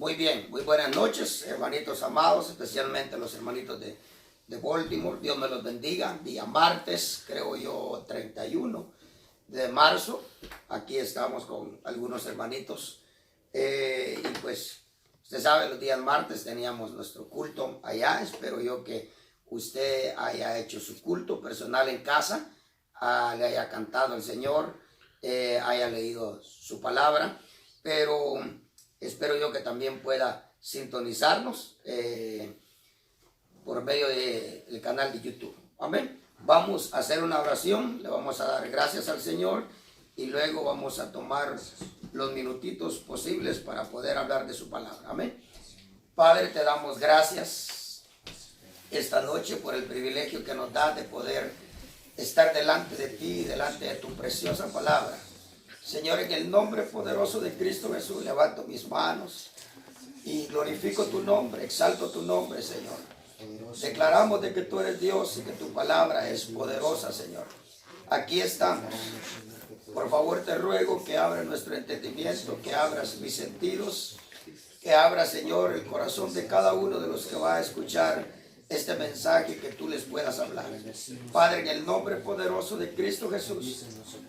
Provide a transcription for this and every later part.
Muy bien, muy buenas noches, hermanitos amados, especialmente los hermanitos de Baltimore. Dios me los bendiga. Día martes, creo yo, 31 de marzo. Aquí estamos con algunos hermanitos. Y pues, usted sabe, los días martes teníamos nuestro culto allá. Espero yo que usted haya hecho su culto personal en casa, le haya cantado al Señor, haya leído su palabra, pero espero yo que también pueda sintonizarnos por medio del canal de YouTube. Amén. Vamos a hacer una oración, le vamos a dar gracias al Señor y luego vamos a tomar los minutitos posibles para poder hablar de su palabra. Amén. Padre, te damos gracias esta noche por el privilegio que nos da de poder estar delante de ti, delante de tu preciosa palabra. Señor, en el nombre poderoso de Cristo Jesús, levanto mis manos y glorifico tu nombre, exalto tu nombre, Señor. Declaramos de que tú eres Dios y que tu palabra es poderosa, Señor. Aquí estamos. Por favor, te ruego que abras nuestro entendimiento, que abras mis sentidos, que abras, Señor, el corazón de cada uno de los que va a escuchar este mensaje, que tú les puedas hablar. Padre, en el nombre poderoso de Cristo Jesús,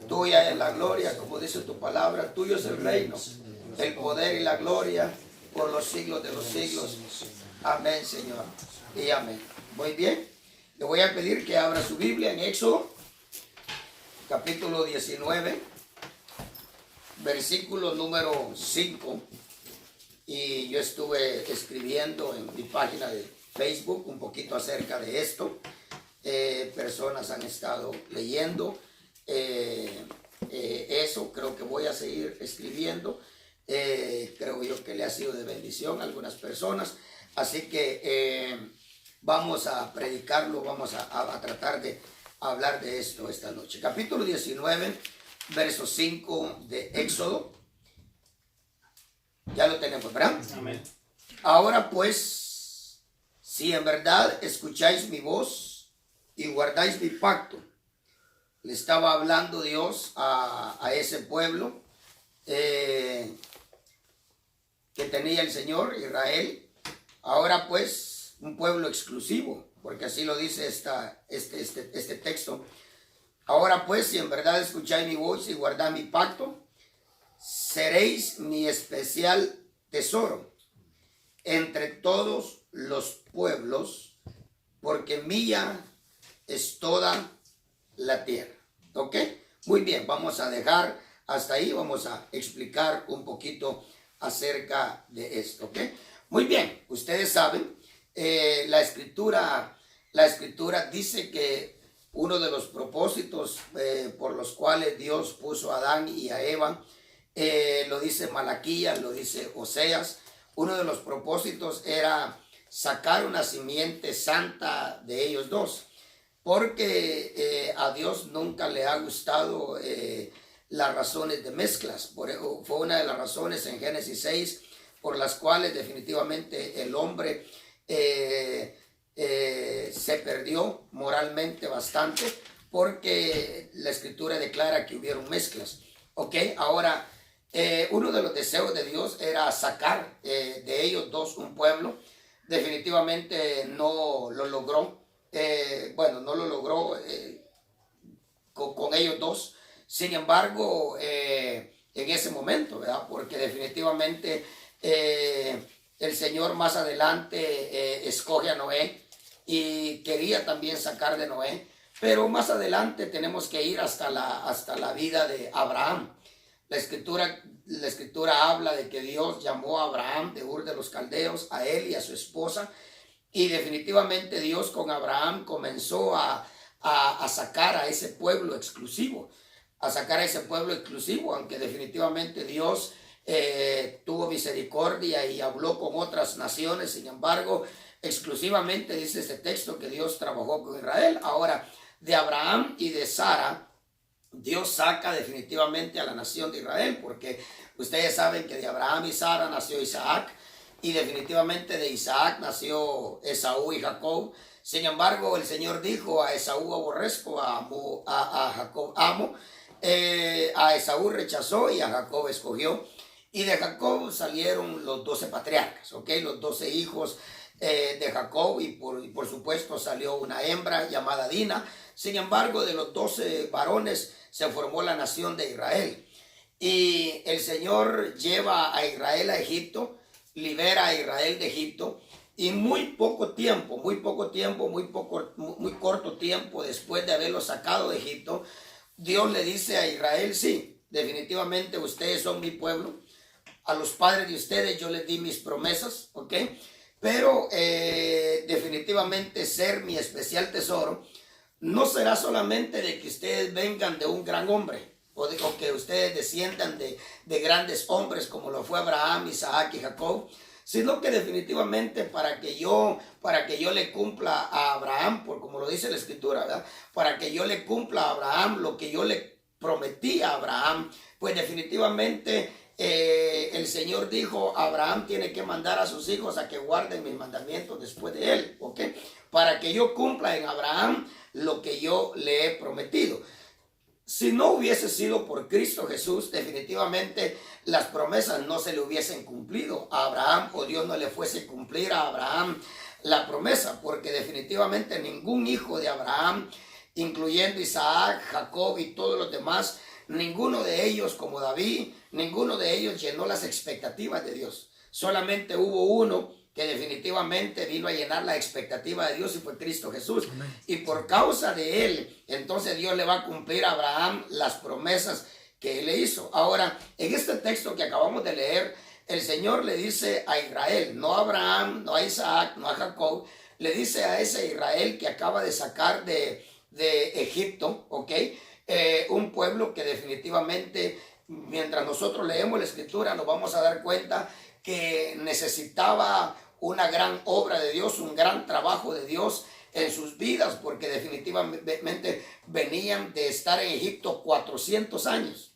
tuya es la gloria, como dice tu palabra, tuyo es el reino, el poder y la gloria por los siglos de los siglos. Amén, Señor, y amén. Muy bien, le voy a pedir que abra su Biblia en Éxodo, capítulo 19, versículo número 5. Y yo estuve escribiendo en mi página de Facebook un poquito acerca de esto. Personas han estado leyendo eso. Creo que voy a seguir escribiendo. Creo yo que le ha sido de bendición a algunas personas. Así que vamos a predicarlo, vamos a tratar de hablar de esto esta noche. Capítulo 19, verso 5 de Éxodo. Ya lo tenemos, ¿verdad? Amén. Ahora pues, si en verdad escucháis mi voz y guardáis mi pacto. Le estaba hablando Dios a ese pueblo que tenía el Señor, Israel. Ahora pues, un pueblo exclusivo, porque así lo dice este texto. Ahora pues, si en verdad escucháis mi voz y guardáis mi pacto, seréis mi especial tesoro entre todos los pueblos, porque mía es toda la tierra. ¿Ok? Muy bien, vamos a dejar hasta ahí, vamos a explicar un poquito acerca de esto. ¿Ok? Muy bien, ustedes saben, la escritura dice que uno de los propósitos por los cuales Dios puso a Adán y a Eva, lo dice Malaquías, lo dice Oseas, uno de los propósitos era sacar una simiente santa de ellos dos, porque a Dios nunca le ha gustado las razones de mezclas. Fue una de las razones en Génesis 6 por las cuales definitivamente el hombre se perdió moralmente bastante, porque la escritura declara que hubieron mezclas. Ok, ahora uno de los deseos de Dios era sacar de ellos dos un pueblo. Definitivamente no lo logró. No lo logró con ellos dos. Sin embargo, en ese momento, ¿verdad? Porque definitivamente el Señor más adelante escoge a Noé y quería también sacar de Noé. Pero más adelante tenemos que ir hasta la vida de Abraham. La escritura habla de que Dios llamó a Abraham de Ur de los Caldeos, a él y a su esposa, y definitivamente Dios con Abraham comenzó a sacar a ese pueblo exclusivo, aunque definitivamente Dios tuvo misericordia y habló con otras naciones. Sin embargo, exclusivamente dice este texto que Dios trabajó con Israel. Ahora, de Abraham y de Sara, Dios saca definitivamente a la nación de Israel, porque ustedes saben que de Abraham y Sara nació Isaac, y definitivamente de Isaac nació Esaú y Jacob. Sin embargo, el Señor dijo: a Esaú aborrezco, a Jacob amo. A Esaú rechazó y a Jacob escogió. Y de Jacob salieron los 12 patriarcas, ¿ok? Los 12 hijos de Jacob, y por supuesto salió una hembra llamada Dina. Sin embargo, de los 12 varones se formó la nación de Israel. Y el Señor lleva a Israel a Egipto, libera a Israel de Egipto, y muy corto tiempo después de haberlo sacado de Egipto, Dios le dice a Israel: sí, definitivamente ustedes son mi pueblo, a los padres de ustedes yo les di mis promesas, ¿ok? Pero definitivamente ser mi especial tesoro no será solamente de que ustedes vengan de un gran hombre, o que ustedes desciendan de grandes hombres como lo fue Abraham, Isaac y Jacob, sino que definitivamente para que yo le cumpla a Abraham, por como lo dice la Escritura, ¿verdad? Para que yo le cumpla a Abraham lo que yo le prometí a Abraham, pues definitivamente el Señor dijo: Abraham tiene que mandar a sus hijos a que guarden mis mandamientos después de él, ¿ok? Para que yo cumpla en Abraham lo que yo le he prometido. Si no hubiese sido por Cristo Jesús, definitivamente las promesas no se le hubiesen cumplido a Abraham, o Dios no le fuese a cumplir a Abraham la promesa, porque definitivamente ningún hijo de Abraham, incluyendo Isaac, Jacob y todos los demás, ninguno de ellos, como David, ninguno de ellos llenó las expectativas de Dios. Solamente hubo uno que definitivamente vino a llenar la expectativa de Dios, y fue Cristo Jesús. Amén. Y por causa de él, entonces Dios le va a cumplir a Abraham las promesas que él le hizo. Ahora, en este texto que acabamos de leer, el Señor le dice a Israel, no a Abraham, no a Isaac, no a Jacob, le dice a ese Israel que acaba de sacar de Egipto, ¿ok? Un pueblo que definitivamente, mientras nosotros leemos la Escritura, nos vamos a dar cuenta que necesitaba una gran obra de Dios, un gran trabajo de Dios en sus vidas, porque definitivamente venían de estar en Egipto 400 años,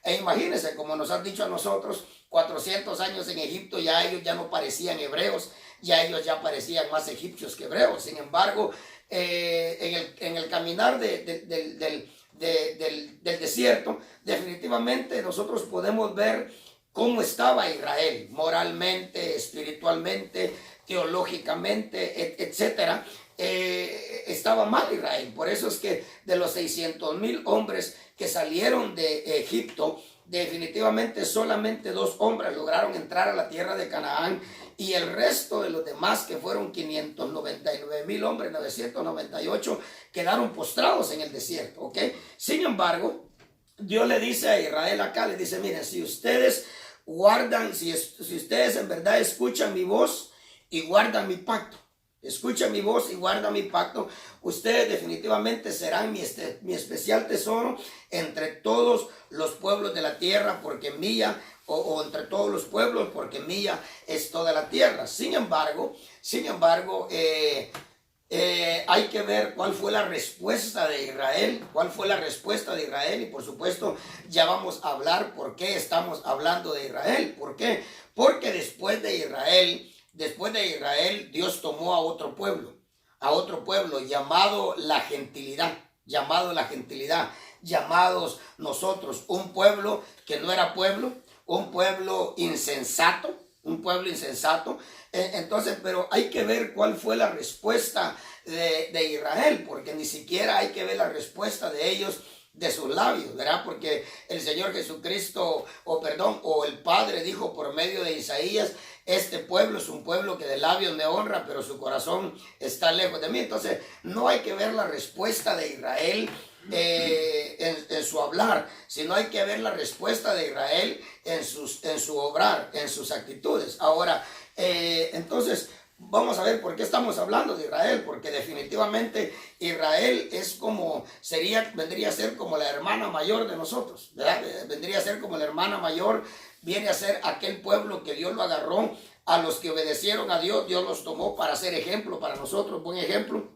e imagínense, como nos han dicho a nosotros, 400 años en Egipto, ya ellos ya no parecían hebreos, ya ellos ya parecían más egipcios que hebreos. Sin embargo, en el caminar del desierto, definitivamente nosotros podemos ver cómo estaba Israel moralmente, espiritualmente, teológicamente, etcétera. Estaba mal Israel. Por eso es que de los 600,000 hombres que salieron de Egipto, definitivamente solamente 2 hombres lograron entrar a la tierra de Canaán, y el resto de los demás, que fueron 599,000 hombres, 998, quedaron postrados en el desierto, ¿ok? Sin embargo, Dios le dice a Israel acá, le dice: miren, si ustedes guardan, si ustedes en verdad escuchan mi voz y guardan mi pacto, escuchan mi voz y guardan mi pacto, ustedes definitivamente serán mi especial tesoro entre todos los pueblos de la tierra, porque mía, o entre todos los pueblos, porque mía es toda la tierra. Sin embargo, hay que ver cuál fue la respuesta de Israel, y por supuesto ya vamos a hablar por qué estamos hablando de Israel. ¿Por qué? Porque después de Israel, Dios tomó a otro pueblo llamado la gentilidad, llamados nosotros, un pueblo que no era pueblo, un pueblo insensato. Entonces, pero hay que ver cuál fue la respuesta de Israel, porque ni siquiera hay que ver la respuesta de ellos de sus labios, ¿verdad? Porque el Señor Jesucristo, o el Padre dijo por medio de Isaías: este pueblo es un pueblo que de labios me honra, pero su corazón está lejos de mí. Entonces, no hay que ver la respuesta de Israel en su hablar, sino hay que ver la respuesta de Israel en su obrar, en sus actitudes. Ahora, entonces, vamos a ver por qué estamos hablando de Israel, porque definitivamente Israel vendría a ser como la hermana mayor de nosotros, ¿verdad? Vendría a ser como la hermana mayor, viene a ser aquel pueblo que Dios lo agarró. A los que obedecieron a Dios, Dios los tomó para ser ejemplo para nosotros, buen ejemplo.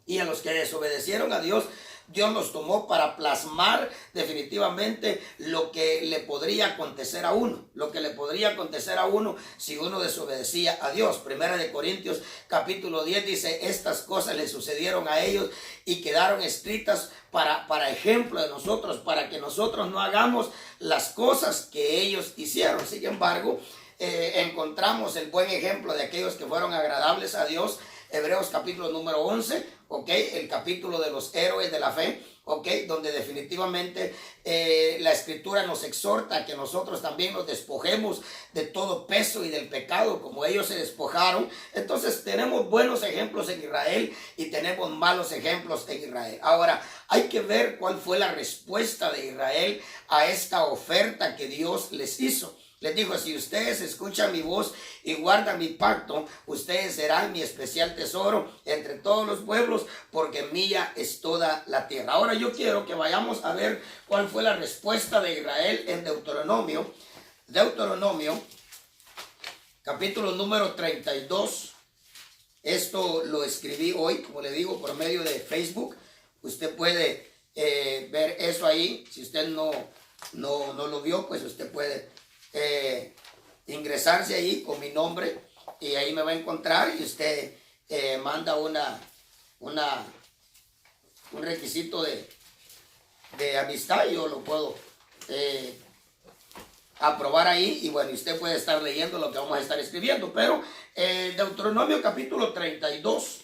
Y a los que desobedecieron a Dios, Dios los tomó para plasmar definitivamente lo que le podría acontecer a uno, lo que le podría acontecer a uno si uno desobedecía a Dios. Primera de Corintios capítulo 10 dice, estas cosas le sucedieron a ellos y quedaron escritas para ejemplo de nosotros, para que nosotros no hagamos las cosas que ellos hicieron. Sin embargo, encontramos el buen ejemplo de aquellos que fueron agradables a Dios. Hebreos capítulo número 11, ok, el capítulo de los héroes de la fe, ok, donde definitivamente la escritura nos exhorta a que nosotros también nos despojemos de todo peso y del pecado como ellos se despojaron. Entonces tenemos buenos ejemplos en Israel y tenemos malos ejemplos en Israel. Ahora hay que ver cuál fue la respuesta de Israel a esta oferta que Dios les hizo. Les dijo, si ustedes escuchan mi voz y guardan mi pacto, ustedes serán mi especial tesoro entre todos los pueblos, porque mía es toda la tierra. Ahora yo quiero que vayamos a ver cuál fue la respuesta de Israel en Deuteronomio. Deuteronomio, capítulo número 32. Esto lo escribí hoy, como le digo, por medio de Facebook. Usted puede ver eso ahí. Si usted no lo vio, pues usted puede ingresarse ahí con mi nombre y ahí me va a encontrar y usted manda un requisito de amistad y yo lo puedo aprobar ahí y bueno, usted puede estar leyendo lo que vamos a estar escribiendo. Pero Deuteronomio capítulo 32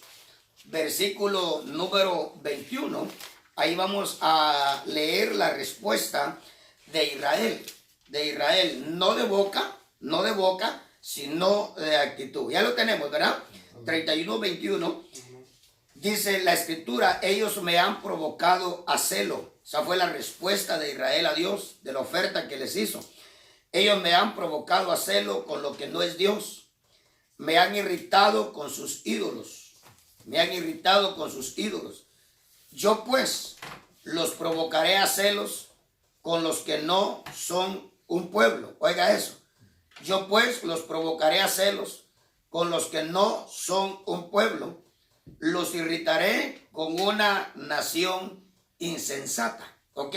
versículo número 21, ahí vamos a leer la respuesta de Israel. De Israel, no de boca, sino de actitud. Ya lo tenemos, ¿verdad? 31:21 dice la escritura, ellos me han provocado a celo. Esa fue la respuesta de Israel a Dios, de la oferta que les hizo. Ellos me han provocado a celo con lo que no es Dios. Me han irritado con sus ídolos. Me han irritado con sus ídolos. Yo pues los provocaré a celos con los que no son un pueblo. Oiga eso. Yo pues los provocaré a celos con los que no son un pueblo. Los irritaré con una nación insensata. ¿Ok?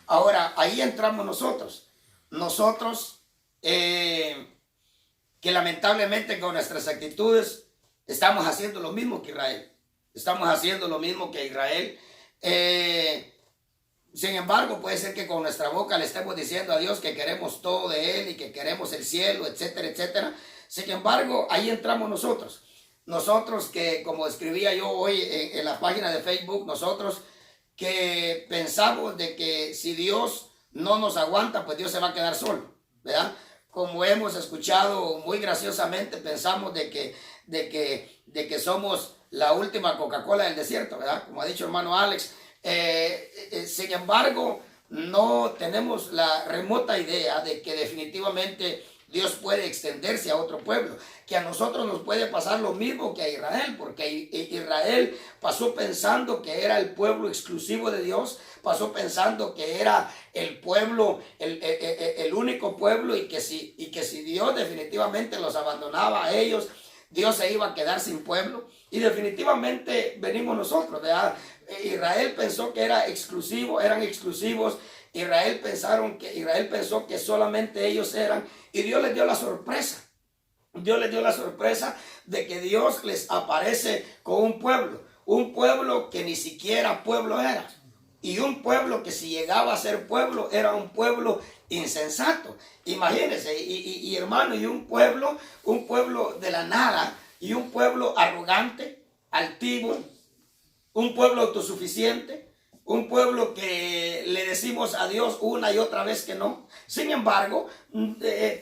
Ahora, ahí entramos nosotros. Nosotros que lamentablemente con nuestras actitudes estamos haciendo lo mismo que Israel. Estamos haciendo lo mismo que Israel. Sin embargo, puede ser que con nuestra boca le estemos diciendo a Dios que queremos todo de Él y que queremos el cielo, etcétera, etcétera. Sin embargo, ahí entramos nosotros. Nosotros que, como escribía yo hoy en la página de Facebook, nosotros que pensamos de que si Dios no nos aguanta, pues Dios se va a quedar solo, ¿verdad? Como hemos escuchado muy graciosamente, pensamos de que somos la última Coca-Cola del desierto, ¿verdad? Como ha dicho hermano Alex. Sin embargo, no tenemos la remota idea de que definitivamente Dios puede extenderse a otro pueblo, que a nosotros nos puede pasar lo mismo que a Israel, porque Israel pasó pensando que era el pueblo exclusivo de Dios, pasó pensando que era el pueblo, el único pueblo y que si Dios definitivamente los abandonaba a ellos, Dios se iba a quedar sin pueblo. Y definitivamente venimos nosotros, ¿verdad? Israel pensó que eran exclusivos. Israel pensó que solamente ellos eran, y Dios les dio la sorpresa. Dios les dio la sorpresa de que Dios les aparece con un pueblo que ni siquiera pueblo era. Y un pueblo que si llegaba a ser pueblo, era un pueblo insensato. Imagínense, y hermano, y un pueblo de la nada, y un pueblo arrogante, altivo, un pueblo autosuficiente, un pueblo que le decimos a Dios una y otra vez que no. Sin embargo,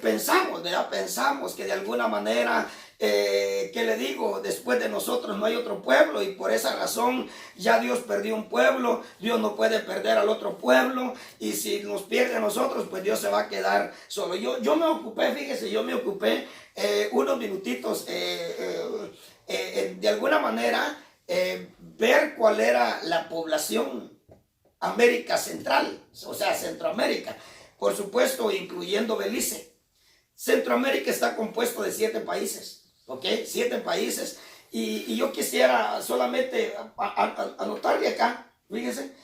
pensamos que de alguna manera, ¿qué le digo? Después de nosotros no hay otro pueblo y por esa razón ya Dios perdió un pueblo, Dios no puede perder al otro pueblo y si nos pierde a nosotros, pues Dios se va a quedar solo. Yo me ocupé, fíjese, unos minutitos de alguna manera ver cuál era la población América Central, o sea, Centroamérica, por supuesto, incluyendo Belice. Centroamérica está compuesto de 7 países, ¿ok? 7 países. Y yo quisiera solamente anotarle acá, fíjense,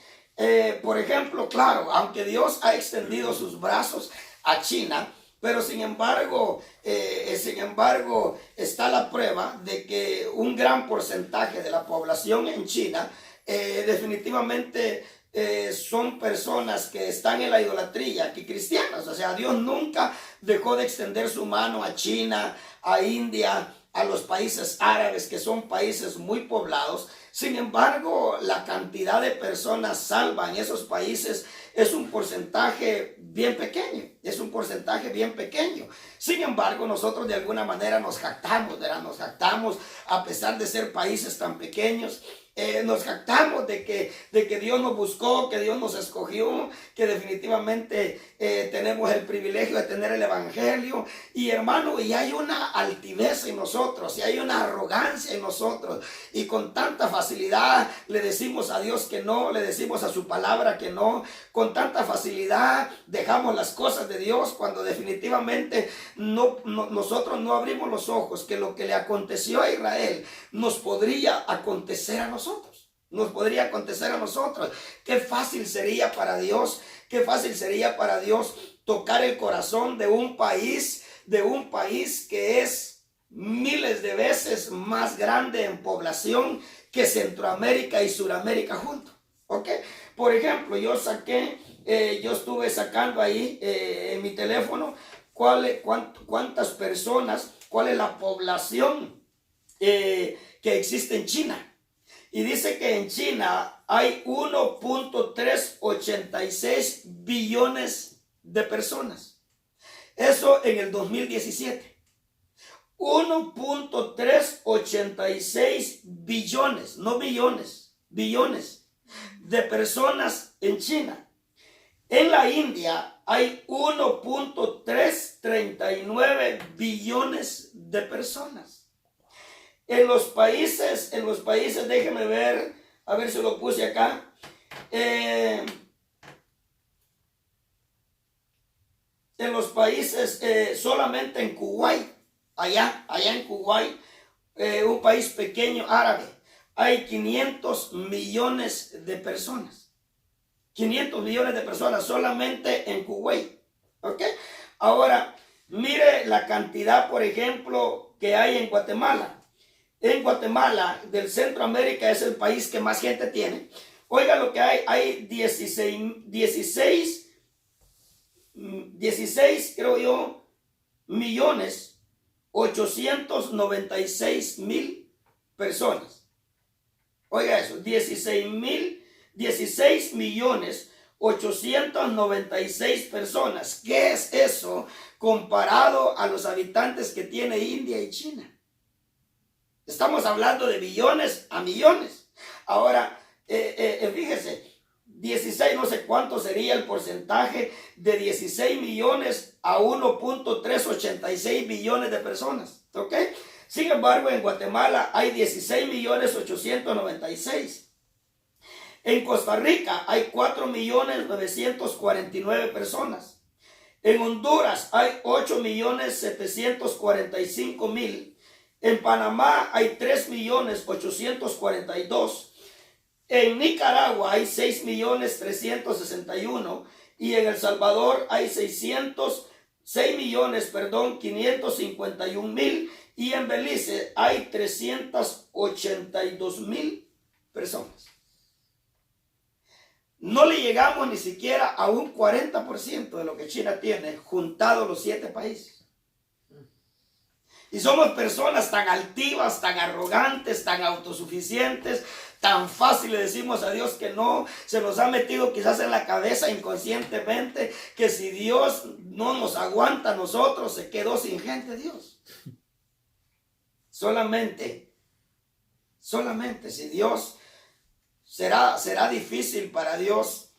Por ejemplo, claro, aunque Dios ha extendido sus brazos a China, pero sin embargo está la prueba de que un gran porcentaje de la población en China definitivamente son personas que están en la idolatría, que cristianas. O sea, Dios nunca dejó de extender su mano a China, a India, a los países árabes, que son países muy poblados. Sin embargo, la cantidad de personas salvas en esos países es un porcentaje bien pequeño, es un porcentaje bien pequeño. Sin embargo, nosotros de alguna manera nos jactamos, ¿verdad? Nos jactamos a pesar de ser países tan pequeños. Nos jactamos de que Dios nos buscó, que Dios nos escogió, que definitivamente tenemos el privilegio de tener el evangelio. Y hermano, y hay una altivez en nosotros, y hay una arrogancia en nosotros, y con tanta facilidad le decimos a Dios que no, le decimos a su palabra que no, con tanta facilidad dejamos las cosas de Dios, cuando definitivamente nosotros no abrimos los ojos que lo que le aconteció a Israel nos podría acontecer a nosotros. Nos podría acontecer a nosotros. Qué fácil sería para Dios, qué fácil sería para Dios tocar el corazón de un país que es miles de veces más grande en población que Centroamérica y Suramérica juntos. ¿Ok? Por ejemplo, yo estuve sacando ahí en mi teléfono cuántas personas, cuál es la población que existe en China. Y dice que en China hay 1.386 billones de personas. Eso en el 2017. 1.386 billones, no billones, billones de personas en China. En la India hay 1.339 billones de personas. En los países, déjenme ver, a ver si lo puse acá. En los países, solamente en Kuwait, allá en Kuwait, un país pequeño árabe, hay 500 millones de personas. 500 millones de personas solamente en Kuwait. ¿Ok? Ahora, mire la cantidad, por ejemplo, que hay en Guatemala. En Guatemala, del Centroamérica, es el país que más gente tiene. Oiga lo que hay 16, creo yo, 1.896.000 personas. Oiga eso, 16.896.000 personas. ¿Qué es eso comparado a los habitantes que tiene India y China? Estamos hablando de billones a millones. Ahora, fíjese, 16, no sé cuánto sería el porcentaje de 16 millones a 1.386 billones de personas. ¿Ok? Sin embargo, en Guatemala hay 16.896.000. En Costa Rica hay 4.949.000 personas. En Honduras hay 8.745.000. En Panamá hay 3.842.000. En Nicaragua hay 6.361.000. Y en El Salvador hay 551.000. Y en Belice hay 382.000 personas. No le llegamos ni siquiera a un 40% de lo que China tiene, juntados los 7 países. Y somos personas tan altivas, tan arrogantes, tan autosuficientes, tan fácil le decimos a Dios que no. Se nos ha metido quizás en la cabeza inconscientemente que si Dios no nos aguanta a nosotros, se quedó sin gente Dios. Solamente si Dios, será difícil para Dios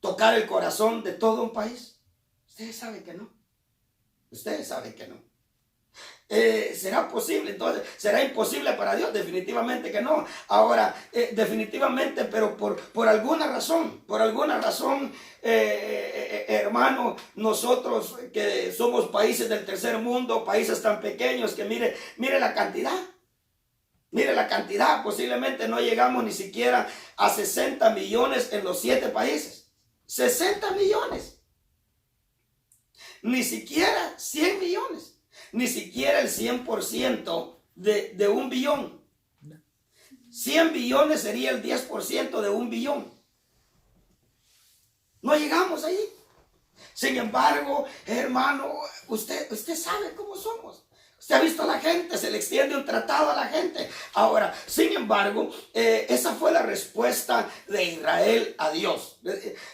tocar el corazón de todo un país. Ustedes saben que no. Ustedes saben que no. ¿Será posible? Entonces, ¿será imposible para Dios? Definitivamente que no. Ahora, definitivamente, pero por alguna razón, hermano, nosotros que somos países del tercer mundo, países tan pequeños, que mire la cantidad. Mire la cantidad, posiblemente no llegamos ni siquiera a 60 millones en los 7 países. 60 millones. Ni siquiera 100 millones. Ni siquiera el 100% de un billón. 100 billones sería el 10% de un billón. No llegamos ahí. Sin embargo, hermano, usted sabe cómo somos. Usted ha visto a la gente, se le extiende un tratado a la gente. Ahora, sin embargo, esa fue la respuesta de Israel a Dios.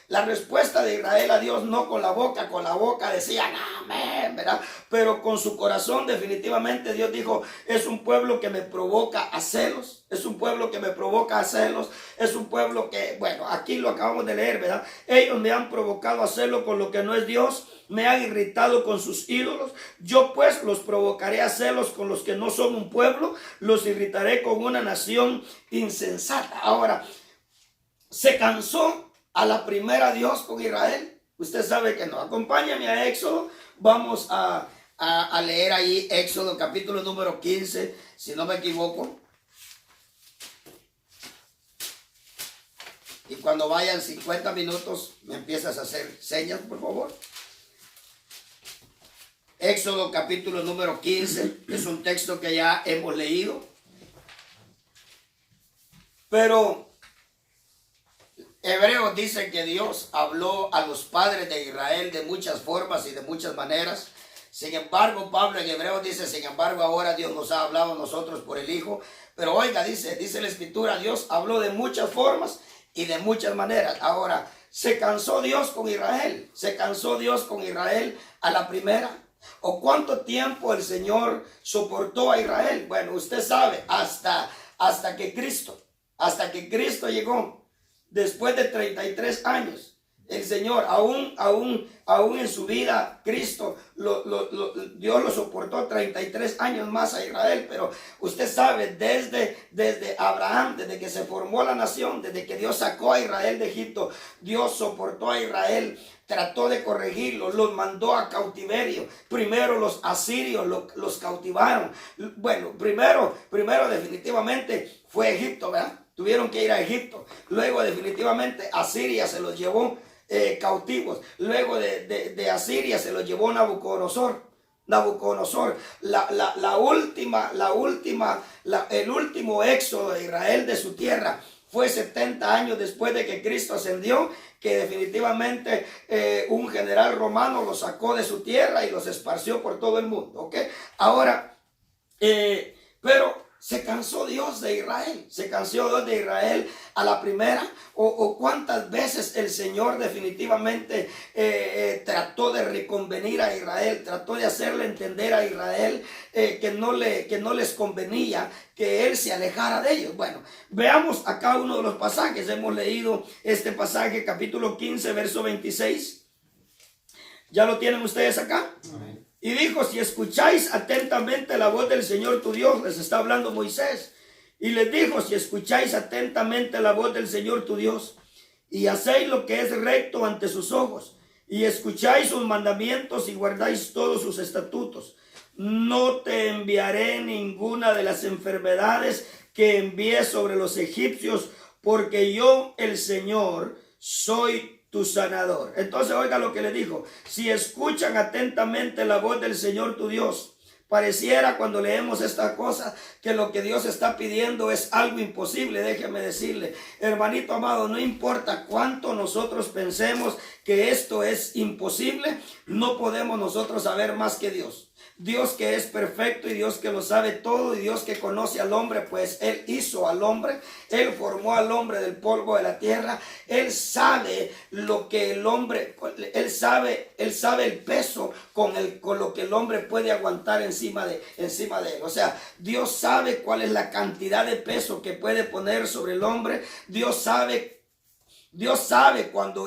La respuesta de Israel a Dios, no con la boca decían amén, ¿verdad? Pero con su corazón definitivamente Dios dijo, es un pueblo que me provoca a celos. Es un pueblo que me provoca a celos. Es un pueblo que, bueno, aquí lo acabamos de leer, ¿verdad? Ellos me han provocado a celos con lo que no es Dios. Me han irritado con sus ídolos. Yo pues los provocaré a celos con los que no son un pueblo. Los irritaré con una nación insensata. Ahora, ¿se cansó a la primera Dios con Israel? Usted sabe que no. Acompáñame a Éxodo. Vamos a leer ahí Éxodo capítulo número 15, si no me equivoco. Y cuando vayan 50 minutos, me empiezas a hacer señas, por favor. Éxodo capítulo número 15, es un texto que ya hemos leído. Pero Hebreos dice que Dios habló a los padres de Israel de muchas formas y de muchas maneras. Sin embargo, Pablo en Hebreos dice, sin embargo, ahora Dios nos ha hablado a nosotros por el Hijo. Pero oiga, dice la Escritura, Dios habló de muchas formas y de muchas maneras. Ahora, ¿se cansó Dios con Israel? ¿Se cansó Dios con Israel a la primera? ¿O cuánto tiempo el Señor soportó a Israel? Bueno, usted sabe, hasta que Cristo llegó, después de 33 años. El Señor, aún en su vida, Cristo, Dios lo soportó 33 años más a Israel. Pero usted sabe, desde Abraham, desde que se formó la nación, desde que Dios sacó a Israel de Egipto, Dios soportó a Israel, trató de corregirlos, los mandó a cautiverio. Primero los asirios los cautivaron. Bueno, primero definitivamente fue Egipto, ¿verdad? Tuvieron que ir a Egipto. Luego definitivamente Asiria se los llevó cautivos. Luego de Asiria se los llevó Nabucodonosor. El último éxodo de Israel de su tierra fue 70 años después de que Cristo ascendió, que definitivamente un general romano los sacó de su tierra y los esparció por todo el mundo. ¿Ok? Ahora, pero ¿se cansó Dios de Israel? ¿Se cansó Dios de Israel a la primera? ¿O cuántas veces el Señor definitivamente trató de reconvenir a Israel? Trató de hacerle entender a Israel que no les convenía que Él se alejara de ellos. Bueno, veamos acá uno de los pasajes. Hemos leído este pasaje, capítulo 15, verso 26. ¿Ya lo tienen ustedes acá? Amén. Y dijo, si escucháis atentamente la voz del Señor tu Dios, les está hablando Moisés, y les dijo, si escucháis atentamente la voz del Señor tu Dios, y hacéis lo que es recto ante sus ojos, y escucháis sus mandamientos y guardáis todos sus estatutos, no te enviaré ninguna de las enfermedades que envié sobre los egipcios, porque yo, el Señor, soy tu sanador. Entonces oiga lo que le dijo, si escuchan atentamente la voz del Señor tu Dios. Pareciera cuando leemos esta cosa que lo que Dios está pidiendo es algo imposible. Déjeme decirle, hermanito amado, no importa cuánto nosotros pensemos que esto es imposible, no podemos nosotros saber más que Dios. Dios que es perfecto y Dios que lo sabe todo y Dios que conoce al hombre, pues Él hizo al hombre, Él formó al hombre del polvo de la tierra, Él sabe lo que el hombre, Él sabe el peso con lo que el hombre puede aguantar encima de Él. O sea, Dios sabe cuál es la cantidad de peso que puede poner sobre el hombre. Dios sabe cuando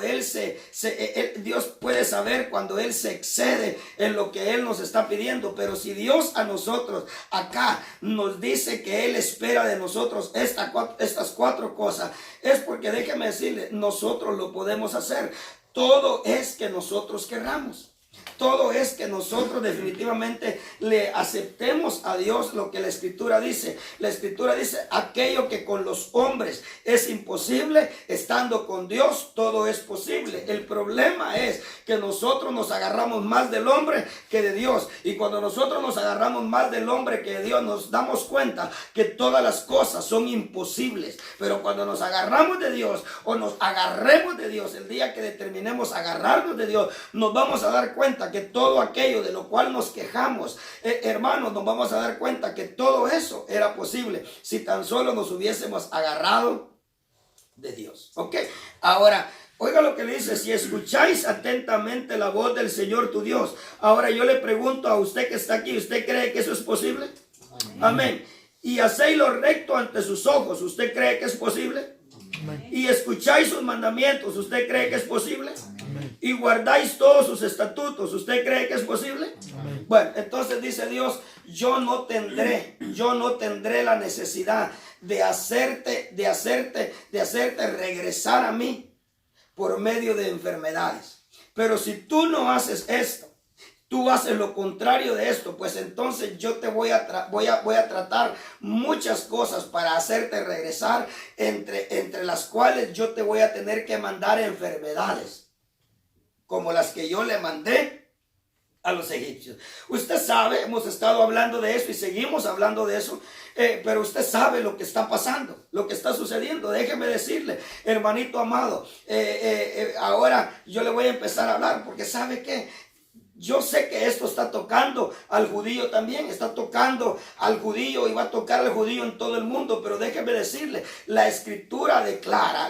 Dios puede saber cuando Él se excede en lo que Él nos está pidiendo. Pero si Dios a nosotros acá nos dice que Él espera de nosotros estas 4 cosas, es porque déjeme decirle, nosotros lo podemos hacer. Todo es que nosotros querramos. Todo es que nosotros definitivamente le aceptemos a Dios lo que la Escritura dice. La Escritura dice, aquello que con los hombres es imposible, estando con Dios todo es posible. El problema es que nosotros nos agarramos más del hombre que de Dios. Y cuando nosotros nos agarramos más del hombre que de Dios, nos damos cuenta que todas las cosas son imposibles. Pero cuando nos agarramos de Dios o nos agarremos de Dios, el día que determinemos agarrarnos de Dios, nos vamos a dar cuenta que todo aquello de lo cual nos quejamos, hermanos, nos vamos a dar cuenta que todo eso era posible si tan solo nos hubiésemos agarrado de Dios. ¿Ok? Ahora, oiga lo que le dice, si escucháis atentamente la voz del Señor tu Dios. Ahora yo le pregunto a usted que está aquí, ¿usted cree que eso es posible? Amén. Amén. Y hacéis lo recto ante sus ojos, ¿usted cree que es posible? Amén. Y escucháis sus mandamientos, ¿usted cree que es posible? Amén. Y guardáis todos sus estatutos, ¿usted cree que es posible? Amén. Bueno, entonces dice Dios, yo no tendré la necesidad de hacerte regresar a mí por medio de enfermedades. Pero si tú no haces esto, tú haces lo contrario de esto, pues entonces yo te voy a tratar muchas cosas para hacerte regresar, entre las cuales yo te voy a tener que mandar enfermedades, como las que yo le mandé a los egipcios. Usted sabe, hemos estado hablando de eso y seguimos hablando de eso, pero usted sabe lo que está pasando, lo que está sucediendo. Déjeme decirle, hermanito amado, ahora yo le voy a empezar a hablar, porque ¿sabe qué? Yo sé que esto está tocando al judío también, está tocando al judío y va a tocar al judío en todo el mundo, pero déjeme decirle, la escritura declara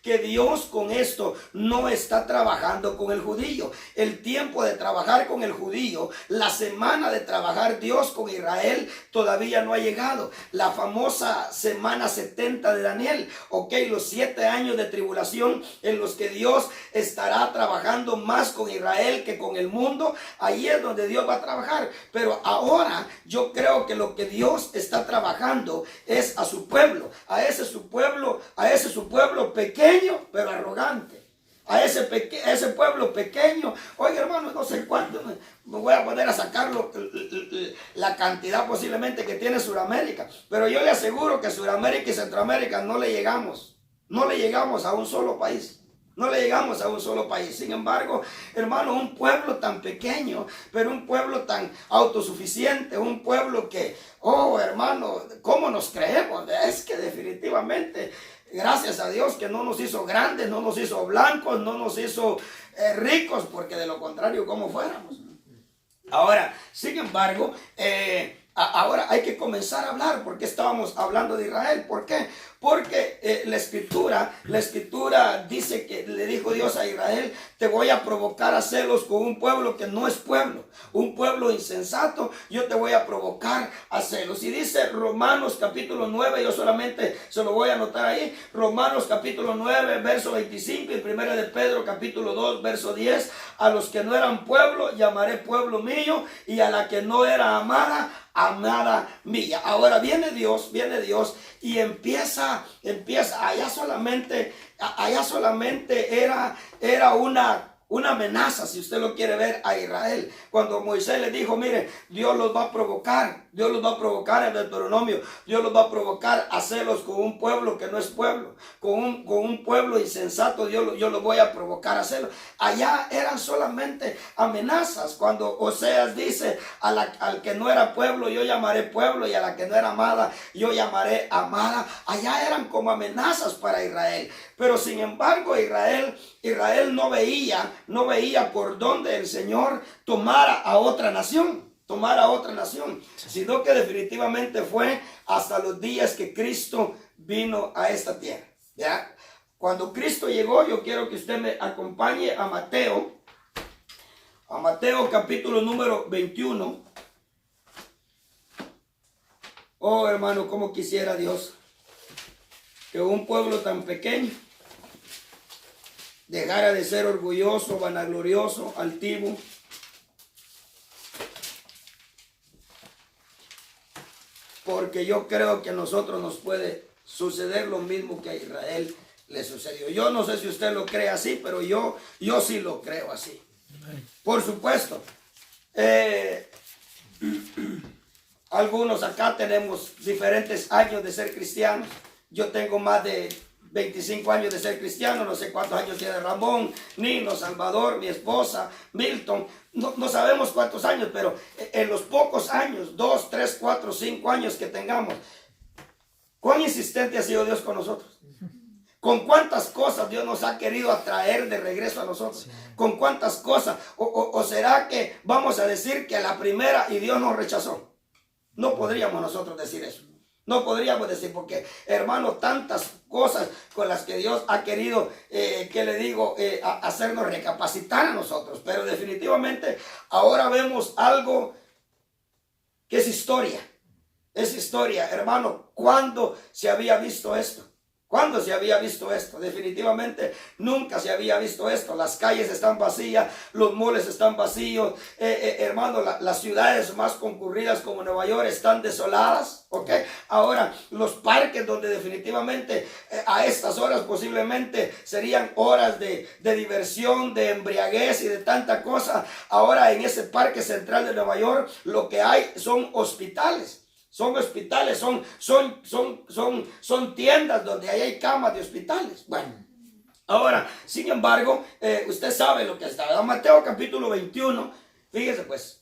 que Dios con esto no está trabajando con el judío. El tiempo de trabajar con el judío, la semana de trabajar Dios con Israel todavía no ha llegado. La famosa semana 70 de Daniel, ok, los 7 años de tribulación en los que Dios estará trabajando más con Israel que con el mundo, ahí es donde Dios va a trabajar. Pero ahora yo creo que lo que Dios está trabajando es a su pueblo, a ese su pueblo pequeño pero arrogante, a ese pueblo pequeño. Oye, hermano, no sé cuánto me voy a poner a sacarlo, la cantidad posiblemente que tiene Sudamérica, pero yo le aseguro que Sudamérica y Centroamérica no le llegamos a un solo país. No le llegamos a un solo país. Sin embargo, hermano, un pueblo tan pequeño, pero un pueblo tan autosuficiente, un pueblo que, oh, hermano, ¿cómo nos creemos? Es que definitivamente, gracias a Dios que no nos hizo grandes, no nos hizo blancos, no nos hizo ricos, porque de lo contrario, ¿cómo fuéramos? Ahora, sin embargo, ahora hay que comenzar a hablar. ¿Por qué estábamos hablando de Israel? ¿Por qué? Porque la escritura dice que le dijo Dios a Israel, te voy a provocar a celos con un pueblo que no es pueblo, un pueblo insensato, yo te voy a provocar a celos. Y dice Romanos capítulo 9, yo solamente se lo voy a anotar ahí, Romanos capítulo 9, verso 25, y 1 de Pedro capítulo 2, verso 10, a los que no eran pueblo llamaré pueblo mío, y a la que no era amada mía. Ahora viene Dios y empieza, allá solamente era una amenaza, si usted lo quiere ver, a Israel. Cuando Moisés le dijo, mire, Dios los va a provocar en Deuteronomio, Dios los va a provocar a celos con un pueblo que no es pueblo, con un pueblo insensato, yo los voy a provocar a celos. Allá eran solamente amenazas. Cuando Oseas dice, al que no era pueblo, yo llamaré pueblo, y a la que no era amada, yo llamaré amada. Allá eran como amenazas para Israel. Pero sin embargo, Israel no veía por dónde el Señor tomara a otra nación, sino que definitivamente fue hasta los días que Cristo vino a esta tierra. ¿Ya? Cuando Cristo llegó, yo quiero que usted me acompañe a Mateo capítulo número 21. Oh, hermano, cómo quisiera Dios que un pueblo tan pequeño dejara de ser orgulloso, vanaglorioso, altivo. Porque yo creo que a nosotros nos puede suceder lo mismo que a Israel le sucedió. Yo no sé si usted lo cree así, pero yo sí lo creo así. Por supuesto. Algunos acá tenemos diferentes años de ser cristianos. Yo tengo más de 25 años de ser cristiano, no sé cuántos años tiene Ramón, Nino, Salvador, mi esposa, Milton, no sabemos cuántos años, pero en los pocos años, 2, 3, 4, 5 años que tengamos, ¿cuán insistente ha sido Dios con nosotros? ¿Con cuántas cosas Dios nos ha querido atraer de regreso a nosotros? ¿Con cuántas cosas? ¿O será que vamos a decir que a la primera y Dios nos rechazó? No podríamos nosotros decir eso. No podríamos decir, porque hermano, tantas cosas con las que Dios ha querido, hacernos recapacitar a nosotros. Pero definitivamente ahora vemos algo que es historia. Es historia, hermano. ¿Cuándo se había visto esto? ¿Cuándo se había visto esto? Definitivamente nunca se había visto esto. Las calles están vacías, los moles están vacíos. Hermano, las ciudades más concurridas como Nueva York están desoladas. ¿Ok? Ahora, los parques donde definitivamente a estas horas posiblemente serían horas de diversión, de embriaguez y de tanta cosa. Ahora en ese parque central de Nueva York lo que hay son hospitales. Son hospitales, son tiendas donde hay camas de hospitales. Bueno, ahora, sin embargo, usted sabe lo que está. Mateo capítulo 21, fíjese pues.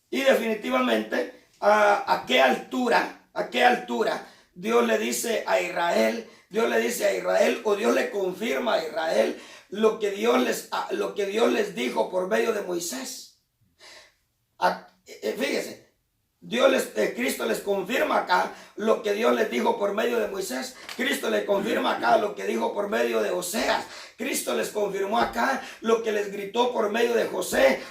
Y definitivamente, ¿a qué altura Dios le dice a Israel? Dios le dice a Israel, o Dios le confirma a Israel lo que Dios les dijo por medio de Moisés. Fíjese. Cristo les confirma acá lo que Dios les dijo por medio de Moisés. Cristo les confirma acá lo que dijo por medio de Oseas. Cristo les confirmó acá lo que les gritó por medio de José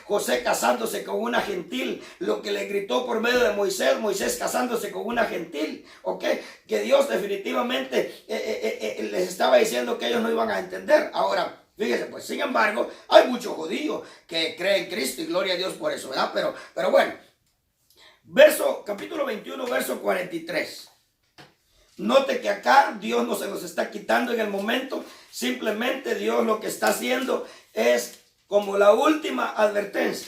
casándose con una gentil. Lo que les gritó por medio de Moisés casándose con una gentil. ¿Ok? Que Dios definitivamente les estaba diciendo que ellos no iban a entender. Ahora, fíjese pues, sin embargo, hay muchos judíos que creen en Cristo y gloria a Dios por eso, ¿verdad? Pero bueno. Capítulo 21, verso 43. Note que acá Dios no se los está quitando en el momento. Simplemente Dios lo que está haciendo es como la última advertencia.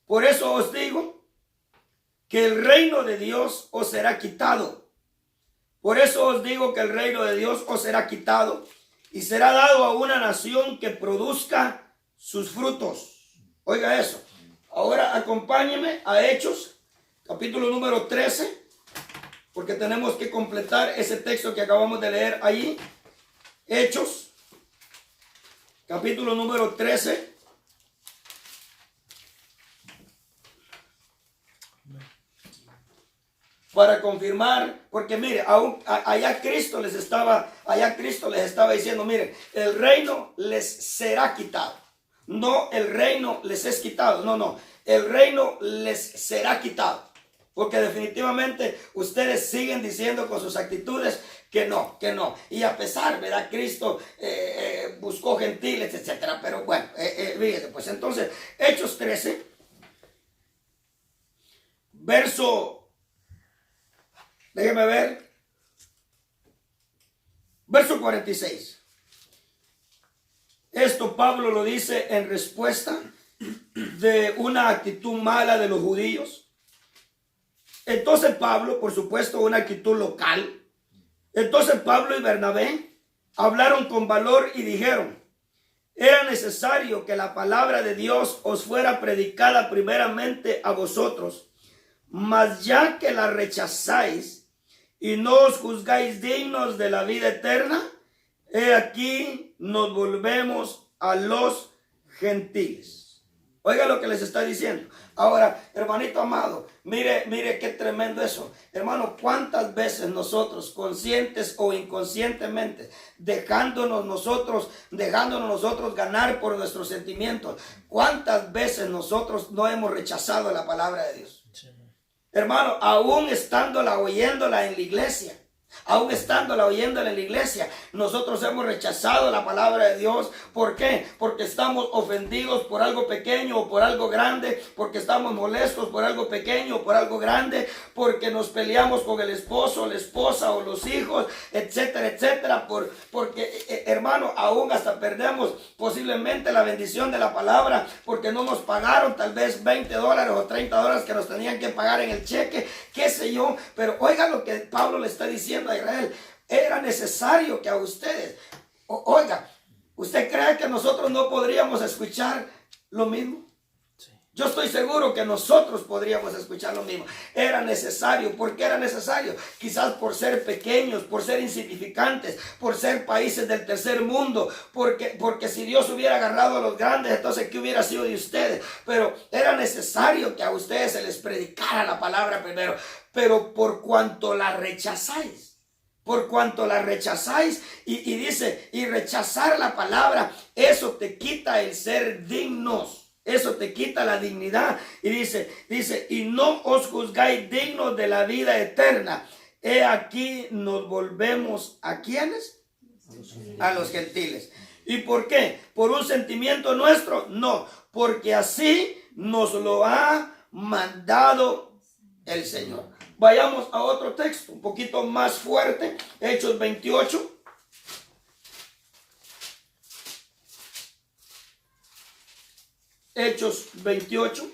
Por eso os digo que el reino de Dios os será quitado. Por eso os digo que el reino de Dios os será quitado y será dado a una nación que produzca sus frutos. Oiga eso. Ahora acompáñeme a Hechos, capítulo número 13, porque tenemos que completar ese texto que acabamos de leer allí. Hechos, capítulo número 13. Para confirmar, porque mire, allá Cristo les estaba diciendo, mire, el reino les será quitado. No, el reino les es quitado. No, el reino les será quitado. Porque definitivamente ustedes siguen diciendo con sus actitudes que no. Y a pesar, ¿verdad? Cristo buscó gentiles, etcétera. Pero bueno, fíjense, pues entonces, Hechos 13, verso, déjeme ver, verso 46. Esto Pablo lo dice en respuesta de una actitud mala de los judíos. Entonces Pablo, por supuesto, una actitud local. Entonces Pablo y Bernabé hablaron con valor y dijeron: era necesario que la palabra de Dios os fuera predicada primeramente a vosotros, mas ya que la rechazáis y no os juzgáis dignos de la vida eterna, he aquí nos volvemos a los gentiles. Oiga lo que les está diciendo. Ahora, hermanito amado, mire qué tremendo eso. Hermano, ¿cuántas veces nosotros, conscientes o inconscientemente, dejándonos nosotros ganar por nuestros sentimientos, cuántas veces nosotros no hemos rechazado la palabra de Dios? Sí. Hermano, aún oyéndola en la iglesia, Aún estándola oyéndola en la iglesia, nosotros hemos rechazado la palabra de Dios. ¿Por qué? Porque estamos ofendidos por algo pequeño o por algo grande, porque estamos molestos por algo pequeño o por algo grande, porque nos peleamos con el esposo, la esposa o los hijos, etcétera, etcétera. Porque, hermano, aún hasta perdemos posiblemente la bendición de la palabra, porque no nos pagaron tal vez $20 o $30 que nos tenían que pagar en el cheque, qué sé yo. Pero oiga lo que Pablo le está diciendo a Israel. Era necesario que a ustedes, oiga, ¿usted cree que nosotros no podríamos escuchar lo mismo? Sí. Yo estoy seguro que nosotros podríamos escuchar lo mismo. Era necesario. ¿Por qué era necesario? Quizás por ser pequeños, por ser insignificantes, por ser países del tercer mundo, porque si Dios hubiera agarrado a los grandes, entonces ¿qué hubiera sido de ustedes? Pero era necesario que a ustedes se les predicara la palabra primero. Pero por cuanto la rechazáis, y dice, y rechazar la palabra, eso te quita el ser dignos, eso te quita la dignidad. Y dice, y no os juzgáis dignos de la vida eterna. He aquí nos volvemos ¿a quiénes? A los gentiles. ¿Y por qué? ¿Por un sentimiento nuestro? No, porque así nos lo ha mandado el Señor. Vayamos a otro texto, un poquito más fuerte, Hechos 28. Hechos 28.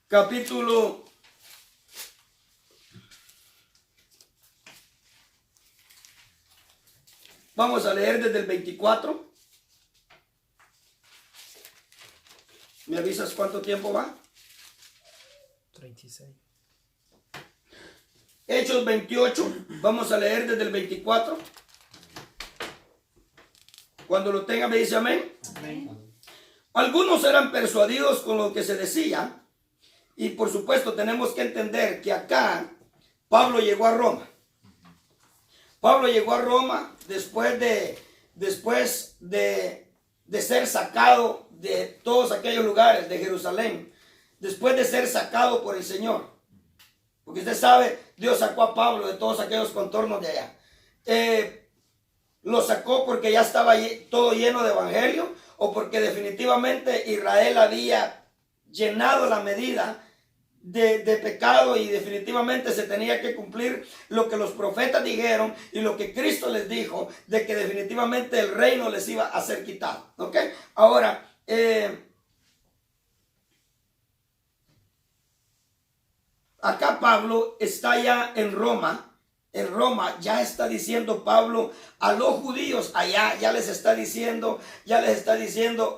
Capítulo vamos a leer desde el 24. ¿Me avisas cuánto tiempo va? 36. Hechos 28. Vamos a leer desde el 24. Cuando lo tenga me dice amén. Amén. Algunos eran persuadidos con lo que se decía. Y por supuesto tenemos que entender que acá Pablo llegó a Roma. Pablo llegó a Roma después de ser sacado de todos aquellos lugares de Jerusalén, después de ser sacado por el Señor. Porque usted sabe, Dios sacó a Pablo de todos aquellos contornos de allá. Lo sacó porque ya estaba todo lleno de evangelio, o porque definitivamente Israel había llenado la medida de pecado, y definitivamente se tenía que cumplir lo que los profetas dijeron y lo que Cristo les dijo, de que definitivamente el reino les iba a ser quitado. ¿Ok? Ahora, acá Pablo está ya en Roma. En Roma ya está diciendo Pablo a los judíos allá, ya les está diciendo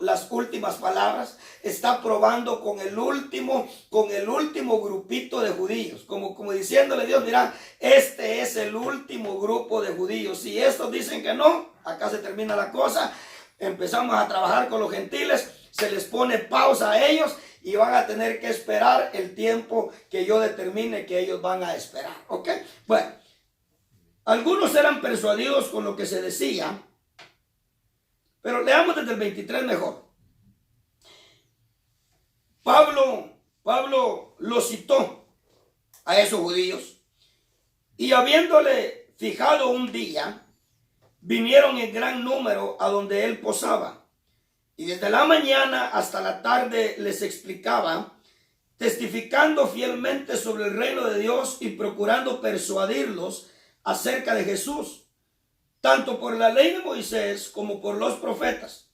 las últimas palabras. Está probando con el último grupito de judíos, como diciéndole Dios, mira, este es el último grupo de judíos. Si estos dicen que no, acá se termina la cosa. Empezamos a trabajar con los gentiles, se les pone pausa a ellos y van a tener que esperar el tiempo que yo determine que ellos van a esperar. ¿Ok? Bueno. Algunos eran persuadidos con lo que se decía, pero leamos desde el 23 mejor. Pablo lo citó a esos judíos, y habiéndole fijado un día, vinieron en gran número a donde él posaba, y desde la mañana hasta la tarde les explicaba, testificando fielmente sobre el reino de Dios y procurando persuadirlos acerca de Jesús, tanto por la ley de Moisés como por los profetas.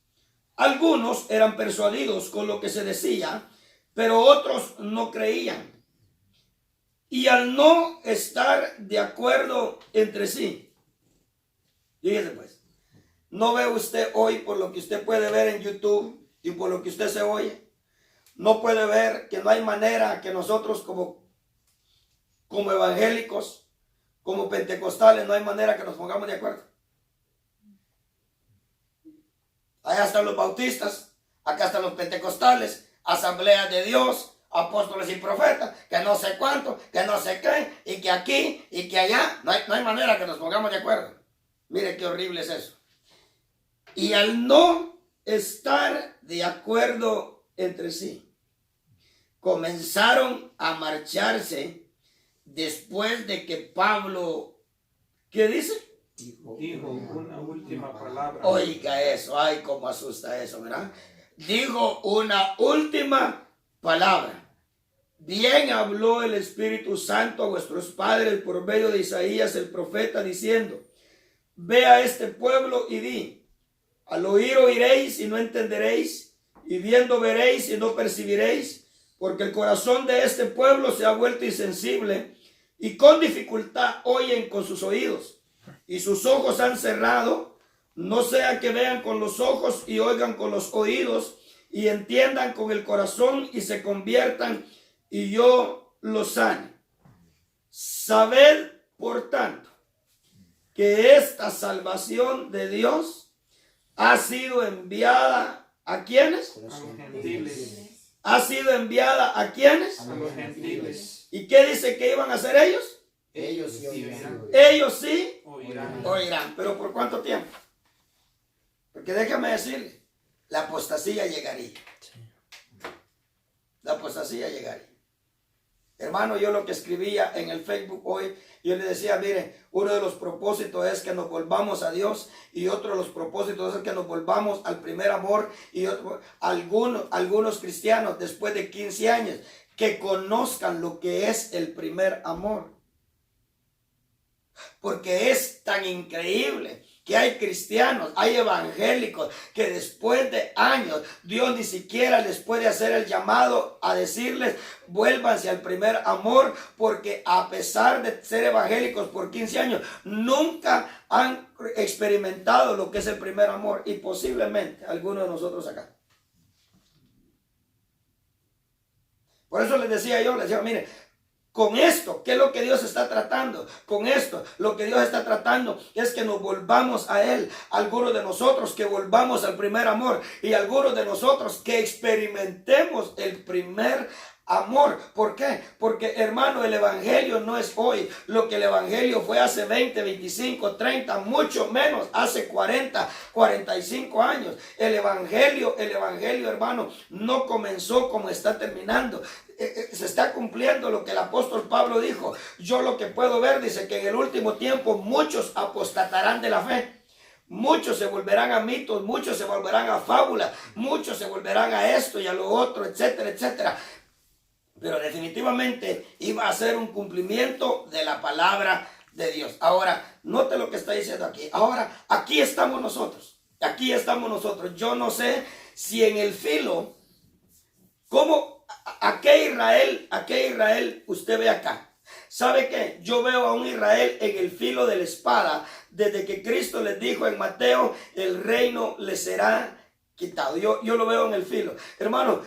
Algunos eran persuadidos con lo que se decía, pero otros no creían. Y al no estar de acuerdo entre sí, fíjese pues, no ve usted hoy, por lo que usted puede ver en YouTube y por lo que usted se oye, no puede ver que no hay manera que nosotros como evangélicos, como pentecostales, no hay manera que nos pongamos de acuerdo. Allá están los bautistas, acá están los pentecostales, asambleas de Dios, apóstoles y profetas, que no sé cuánto, que no sé qué, y que aquí y que allá, no hay manera que nos pongamos de acuerdo. Mire qué horrible es eso. Y al no estar de acuerdo entre sí. Comenzaron a marcharse después de que Pablo, ¿qué dice? Dijo una última palabra. Oiga eso, ay, cómo asusta eso, ¿verdad? Dijo una última palabra. Bien habló el Espíritu Santo a vuestros padres por medio de Isaías el profeta, diciendo: ve a este pueblo y di, al oír oiréis y no entenderéis, y viendo veréis y no percibiréis, porque el corazón de este pueblo se ha vuelto insensible, y con dificultad oyen con sus oídos, y sus ojos han cerrado, no sea que vean con los ojos y oigan con los oídos, y entiendan con el corazón y se conviertan, y yo los sane. Sabed, por tanto, que esta salvación de Dios ha sido enviada ¿a quiénes? A los gentiles. Ha sido enviada ¿a quiénes? A los gentiles. ¿Y qué dice que iban a hacer ellos? Ellos sí oirán. Ellos sí Oirán. oirán. ¿Pero por cuánto tiempo? Porque déjame decirle, la apostasía llegaría. La apostasía llegaría. Hermano, yo lo que escribía en el Facebook hoy, yo le decía, mire, uno de los propósitos es que nos volvamos a Dios, y otro de los propósitos es que nos volvamos al primer amor, y algunos cristianos después de 15 años que conozcan lo que es el primer amor. Porque es tan increíble que hay cristianos, hay evangélicos que después de años Dios ni siquiera les puede hacer el llamado a decirles vuélvanse al primer amor, porque a pesar de ser evangélicos por 15 años nunca han experimentado lo que es el primer amor, y posiblemente algunos de nosotros acá. Por eso les decía, mire, con esto, ¿qué es lo que Dios está tratando? Con esto, lo que Dios está tratando es que nos volvamos a Él. Algunos de nosotros que volvamos al primer amor, y algunos de nosotros que experimentemos el primer amor. ¿Por qué? Porque, hermano, el evangelio no es hoy lo que el evangelio fue hace 20, 25, 30, mucho menos hace 40, 45 años. El evangelio, hermano, no comenzó como está terminando. Se está cumpliendo lo que el apóstol Pablo dijo. Yo lo que puedo ver, dice, que en el último tiempo muchos apostatarán de la fe. Muchos se volverán a mitos, muchos se volverán a fábulas, muchos se volverán a esto y a lo otro, etcétera, etcétera. Pero definitivamente iba a ser un cumplimiento de la palabra de Dios. Ahora, note lo que está diciendo aquí. Ahora, aquí estamos nosotros. Aquí estamos nosotros. Yo no sé si en el filo, ¿cómo? ¿A qué Israel usted ve acá? ¿Sabe qué? Yo veo a un Israel en el filo de la espada. Desde que Cristo les dijo en Mateo, el reino les será quitado. Yo lo veo en el filo. Hermano,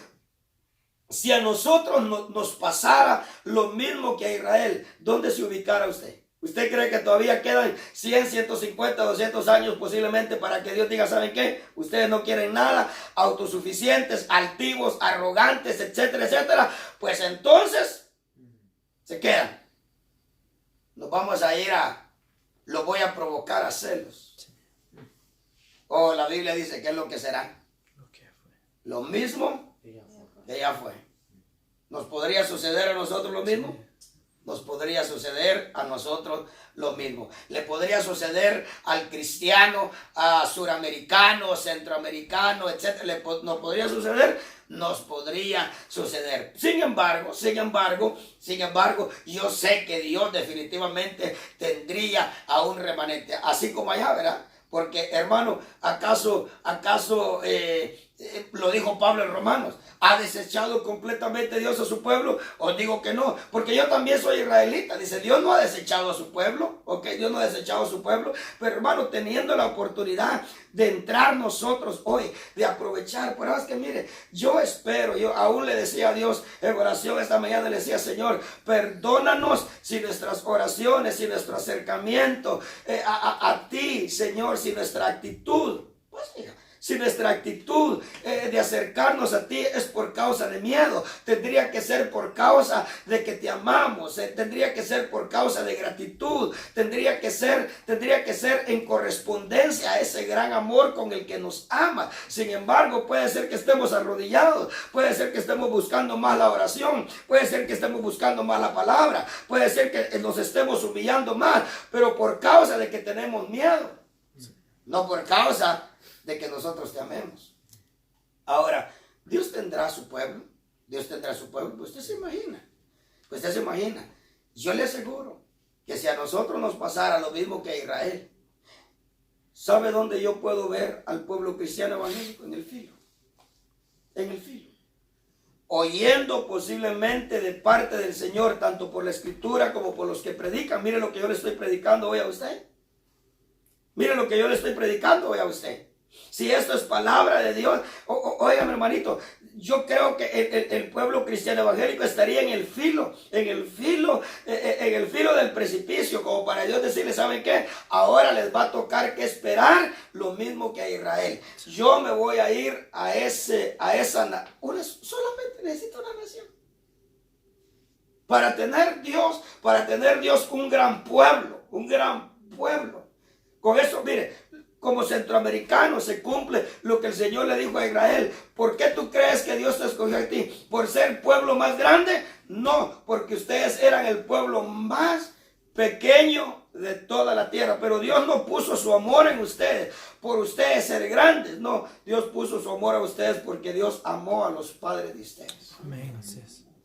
si a nosotros nos pasara lo mismo que a Israel, ¿dónde se ubicara usted? ¿Usted cree que todavía quedan 100, 150, 200 años posiblemente para que Dios diga, ¿saben qué? Ustedes no quieren nada, autosuficientes, altivos, arrogantes, etcétera, etcétera. Pues entonces se quedan. Nos vamos a ir los voy a provocar a celos. La Biblia dice que es lo que será. Lo mismo que ya fue. ¿Nos podría suceder a nosotros lo mismo? Nos podría suceder a nosotros lo mismo. Le podría suceder al cristiano, a suramericano, centroamericano, etcétera. ¿Nos podría suceder? Nos podría suceder. Sin embargo, yo sé que Dios definitivamente tendría a un remanente, así como allá, ¿verdad? Porque, hermano, ¿acaso lo dijo Pablo en Romanos? ¿Ha desechado completamente Dios a su pueblo? Os digo que no, porque yo también soy israelita. Dice, Dios no ha desechado a su pueblo, ¿ok? Dios no ha desechado a su pueblo, pero hermano, teniendo la oportunidad de entrar nosotros hoy, de aprovechar, pero es que mire, yo espero, yo aún le decía a Dios en oración esta mañana, le decía, Señor, perdónanos si nuestras oraciones, si nuestro acercamiento a ti, Señor, si nuestra actitud, pues mira, Si nuestra actitud de acercarnos a ti es por causa de miedo, tendría que ser por causa de que te amamos, tendría que ser por causa de gratitud, tendría que ser en correspondencia a ese gran amor con el que nos ama. Sin embargo, puede ser que estemos arrodillados, puede ser que estemos buscando más la oración, puede ser que estemos buscando más la palabra, puede ser que nos estemos humillando más, pero por causa de que tenemos miedo, no por causa de que nosotros te amemos. Ahora, Dios tendrá su pueblo. Dios tendrá su pueblo. Pues usted se imagina. Yo le aseguro que si a nosotros nos pasara lo mismo que a Israel, ¿sabe dónde yo puedo ver al pueblo cristiano evangélico? En el filo. En el filo. Oyendo posiblemente de parte del Señor, tanto por la Escritura como por los que predican. Mire lo que yo le estoy predicando hoy a usted. Mire lo que yo le estoy predicando hoy a usted. Si esto es palabra de Dios, óigame, hermanito, yo creo que el pueblo cristiano evangélico estaría en el filo del precipicio, como para Dios decirle, ¿saben qué? Ahora les va a tocar que esperar lo mismo que a Israel. Yo me voy a ir solamente necesito una nación. Para tener Dios un gran pueblo. Con eso, mire, como centroamericano se cumple lo que el Señor le dijo a Israel. ¿Por qué tú crees que Dios te escogió a ti? ¿Por ser pueblo más grande? No, porque ustedes eran el pueblo más pequeño de toda la tierra. Pero Dios no puso su amor en ustedes por ustedes ser grandes. No, Dios puso su amor a ustedes porque Dios amó a los padres de ustedes. Amén.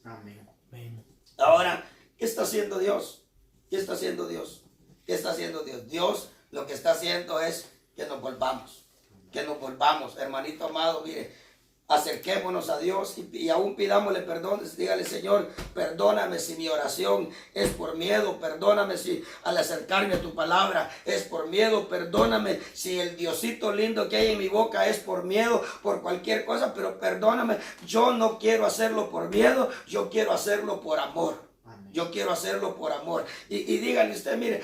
Amén. Ahora, ¿qué está haciendo Dios? ¿Qué está haciendo Dios? ¿Qué está haciendo Dios? Dios lo que está haciendo es que nos volvamos, hermanito amado, mire, acerquémonos a Dios y aún pidámosle perdón, dígale, Señor, perdóname si mi oración es por miedo, perdóname si al acercarme a tu palabra es por miedo, perdóname si el Diosito lindo que hay en mi boca es por miedo, por cualquier cosa, pero perdóname, yo no quiero hacerlo por miedo, yo quiero hacerlo por amor. Yo quiero hacerlo por amor. Y dígale usted, mire,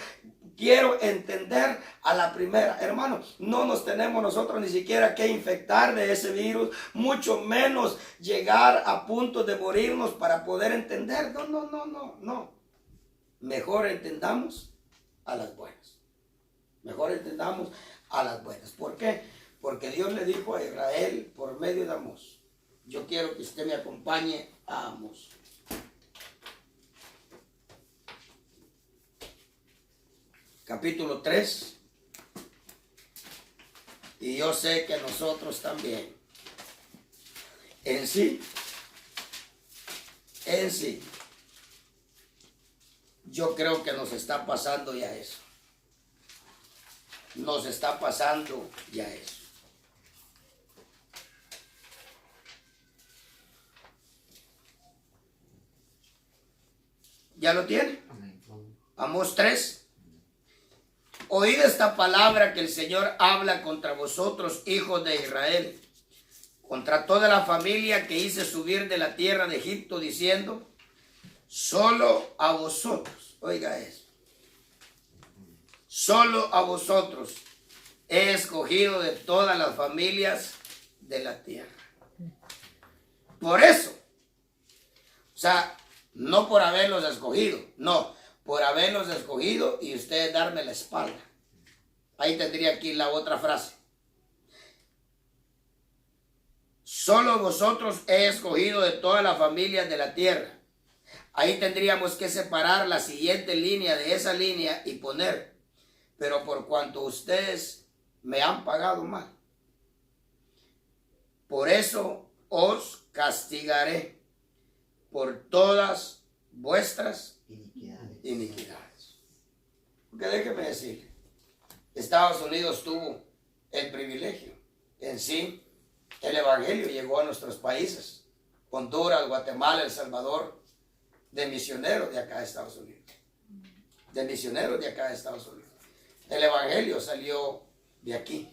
quiero entender a la primera. Hermano, no nos tenemos nosotros ni siquiera que infectar de ese virus, mucho menos llegar a punto de morirnos para poder entender. No. Mejor entendamos a las buenas. ¿Por qué? Porque Dios le dijo a Israel por medio de Amós. Yo quiero que usted me acompañe a Amós. Capítulo 3, y yo sé que nosotros también, en sí, yo creo que nos está pasando ya eso. ¿Ya lo tiene? Amós 3. Oíd esta palabra que el Señor habla contra vosotros, hijos de Israel, contra toda la familia que hice subir de la tierra de Egipto, diciendo, solo a vosotros, oiga eso, solo a vosotros he escogido de todas las familias de la tierra. Por eso, o sea, no por haberlos escogido, no, por haberlos escogido y ustedes darme la espalda. Ahí tendría aquí la otra frase. Solo vosotros he escogido de todas las familias de la tierra. Ahí tendríamos que separar la siguiente línea de esa línea y poner, pero por cuanto ustedes me han pagado mal, por eso os castigaré por todas vuestras iniquidades. Porque déjeme decirle, Estados Unidos tuvo el privilegio en sí, el evangelio llegó a nuestros países, Honduras, Guatemala, El Salvador, de misioneros de acá de Estados Unidos. El evangelio salió de aquí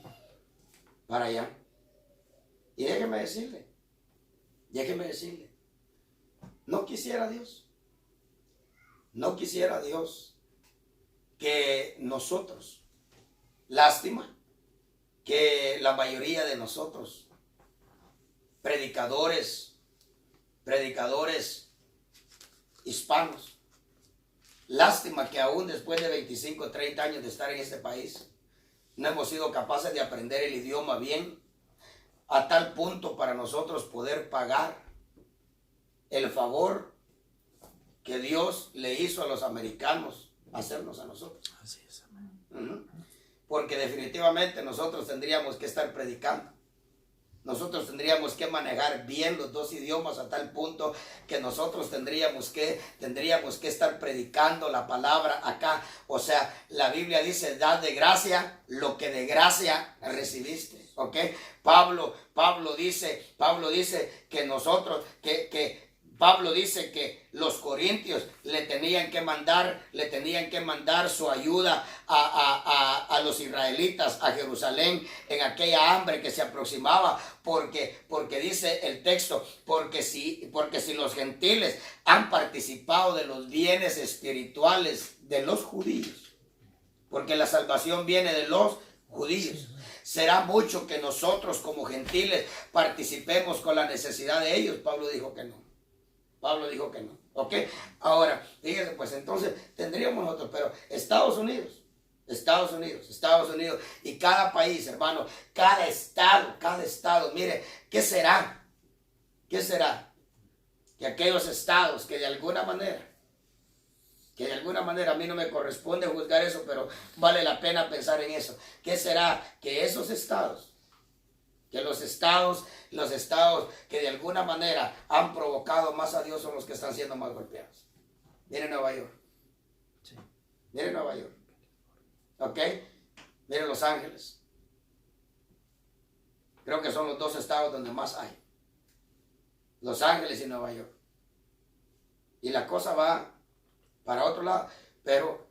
para allá. Y déjeme decirle, no quisiera Dios que nosotros, lástima, que la mayoría de nosotros, predicadores hispanos, lástima que aún después de 25 o 30 años de estar en este país, no hemos sido capaces de aprender el idioma bien, a tal punto para nosotros poder pagar el favor que Dios le hizo a los americanos hacernos a nosotros. Así es, amén. Porque definitivamente nosotros tendríamos que estar predicando. Nosotros tendríamos que manejar bien los dos idiomas a tal punto que nosotros tendríamos que estar predicando la palabra acá. O sea, la Biblia dice, dad de gracia lo que de gracia recibiste. ¿Ok? Pablo dice que nosotros, Pablo dice que los corintios le tenían que mandar su ayuda a los israelitas a Jerusalén en aquella hambre que se aproximaba, porque dice el texto, porque si los gentiles han participado de los bienes espirituales de los judíos, porque la salvación viene de los judíos, será mucho que nosotros como gentiles participemos con la necesidad de ellos. Pablo dijo que no. ¿Ok? Ahora, fíjense, pues entonces tendríamos nosotros, pero Estados Unidos, y cada país, hermano, cada estado, mire, ¿qué será? Que aquellos estados que de alguna manera, a mí no me corresponde juzgar eso, pero vale la pena pensar en eso. ¿Qué será? Que esos estados, los estados que de alguna manera han provocado más a Dios son los que están siendo más golpeados. Miren Nueva York. Sí. Miren Nueva York. ¿Ok? Miren Los Ángeles. Creo que son los dos estados donde más hay. Los Ángeles y Nueva York. Y la cosa va para otro lado. Pero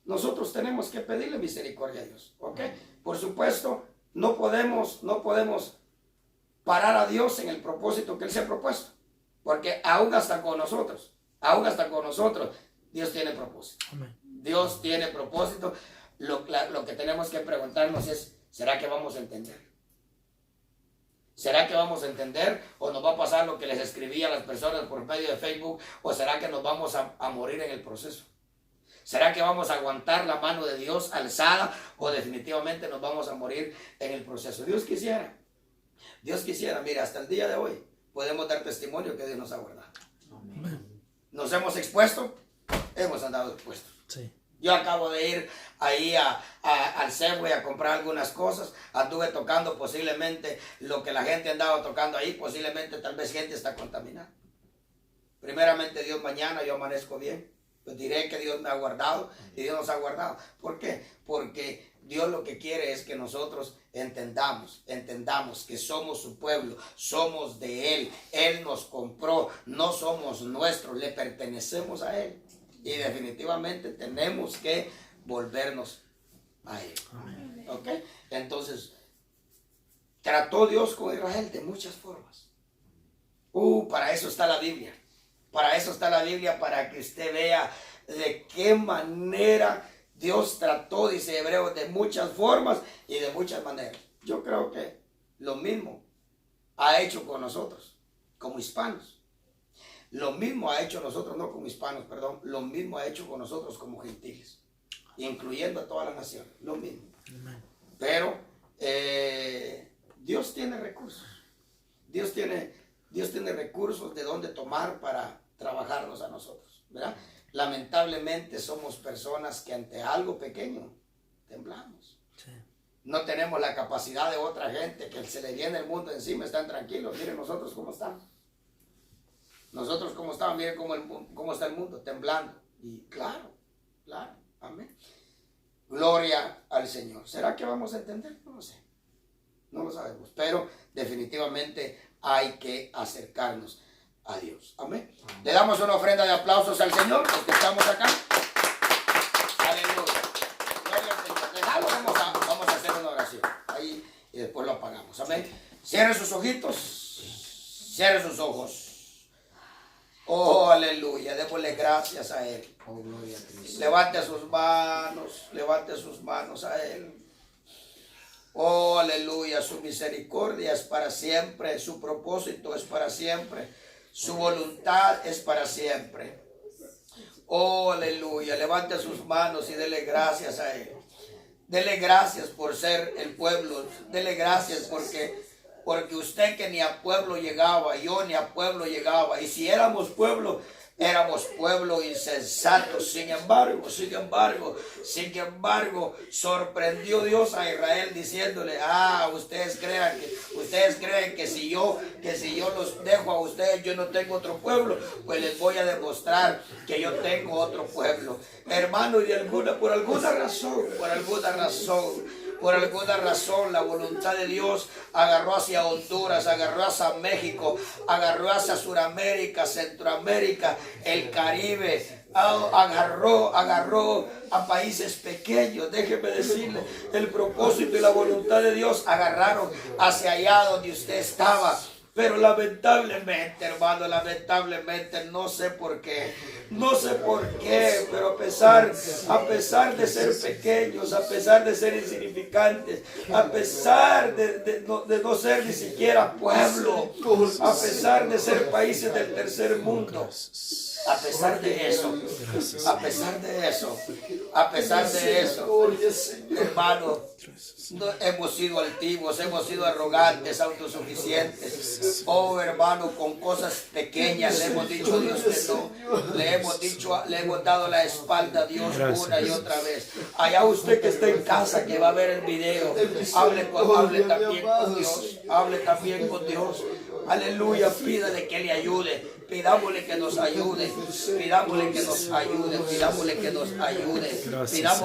nosotros tenemos que pedirle misericordia a Dios. ¿Ok? Por supuesto, no podemos parar a Dios en el propósito que Él se ha propuesto. Porque aún hasta con nosotros, Dios tiene propósito. Amén. Dios tiene propósito. Lo que tenemos que preguntarnos es, ¿será que vamos a entender? ¿Será que vamos a entender o nos va a pasar lo que les escribí a las personas por medio de Facebook? ¿O será que nos vamos a morir en el proceso? ¿Será que vamos a aguantar la mano de Dios alzada o definitivamente nos vamos a morir en el proceso? Dios quisiera, mira, hasta el día de hoy podemos dar testimonio que Dios nos ha guardado. Amén. Nos hemos expuesto, hemos andado expuestos. Sí. Yo acabo de ir ahí al Safeway a comprar algunas cosas. Anduve tocando posiblemente lo que la gente andaba tocando ahí. Posiblemente tal vez gente está contaminada. Primeramente Dios, mañana yo amanezco bien. Pues diré que Dios me ha guardado y Dios nos ha guardado. ¿Por qué? Porque Dios lo que quiere es que nosotros entendamos que somos su pueblo, somos de Él. Él nos compró, no somos nuestros, le pertenecemos a Él. Y definitivamente tenemos que volvernos a Él. Amén. ¿Ok? Entonces, trató Dios con Israel de muchas formas. Para eso está la Biblia. Para eso está la Biblia, para que usted vea de qué manera Dios trató, dice Hebreos, de muchas formas y de muchas maneras. Yo creo que lo mismo ha hecho con nosotros, como hispanos. Lo mismo ha hecho nosotros, no como hispanos, perdón, lo mismo ha hecho con nosotros como gentiles, incluyendo a todas las naciones, lo mismo. Amén. Pero Dios tiene recursos. Dios tiene recursos de dónde tomar para trabajarnos a nosotros, ¿verdad? Lamentablemente somos personas que ante algo pequeño temblamos. Sí. No tenemos la capacidad de otra gente que se le viene el mundo encima, están tranquilos. Miren nosotros cómo estamos. Miren cómo está el mundo, temblando. Y claro, amén. Gloria al Señor. ¿Será que vamos a entender? No lo sé. No lo sabemos. Pero definitivamente hay que acercarnos a Dios. Amén. Le damos una ofrenda de aplausos al Señor, los que estamos acá. Aleluya. Gloria al Señor. Dejalo, vamos a hacer una oración. Ahí y después lo apagamos. Amén. Cierre sus ojitos. Cierre sus ojos. Oh, aleluya. Démosle gracias a Él. Oh, gloria a Cristo. Levante sus manos a Él. Oh, aleluya, su misericordia es para siempre, su propósito es para siempre, su voluntad es para siempre. Oh, aleluya, levante sus manos y dele gracias a Él. Dele gracias por ser el pueblo, dele gracias porque usted que ni a pueblo llegaba, yo ni a pueblo llegaba, y si éramos pueblo insensato. Sin embargo, sorprendió Dios a Israel diciéndole: ustedes creen que si yo los dejo a ustedes, yo no tengo otro pueblo, pues les voy a demostrar que yo tengo otro pueblo. Hermano, y por alguna razón la voluntad de Dios agarró hacia Honduras, agarró hacia México, agarró hacia Sudamérica, Centroamérica, el Caribe, agarró a países pequeños. Déjeme decirle, el propósito y la voluntad de Dios agarraron hacia allá donde usted estaba. Pero lamentablemente, hermano, no sé por qué, pero a pesar de ser pequeños, a pesar de ser insignificantes, a pesar de no ser ni siquiera pueblo, a pesar de ser países del tercer mundo, a pesar de eso, hermano, hemos sido altivos, hemos sido arrogantes, autosuficientes. Oh, hermano, con cosas pequeñas le hemos dicho a Dios que no. Le hemos dado la espalda a Dios una y otra vez. Allá usted que está en casa, que va a ver el video, hable también con Dios. Aleluya, pídale que le ayude. Pidámosle que nos ayude, pidamos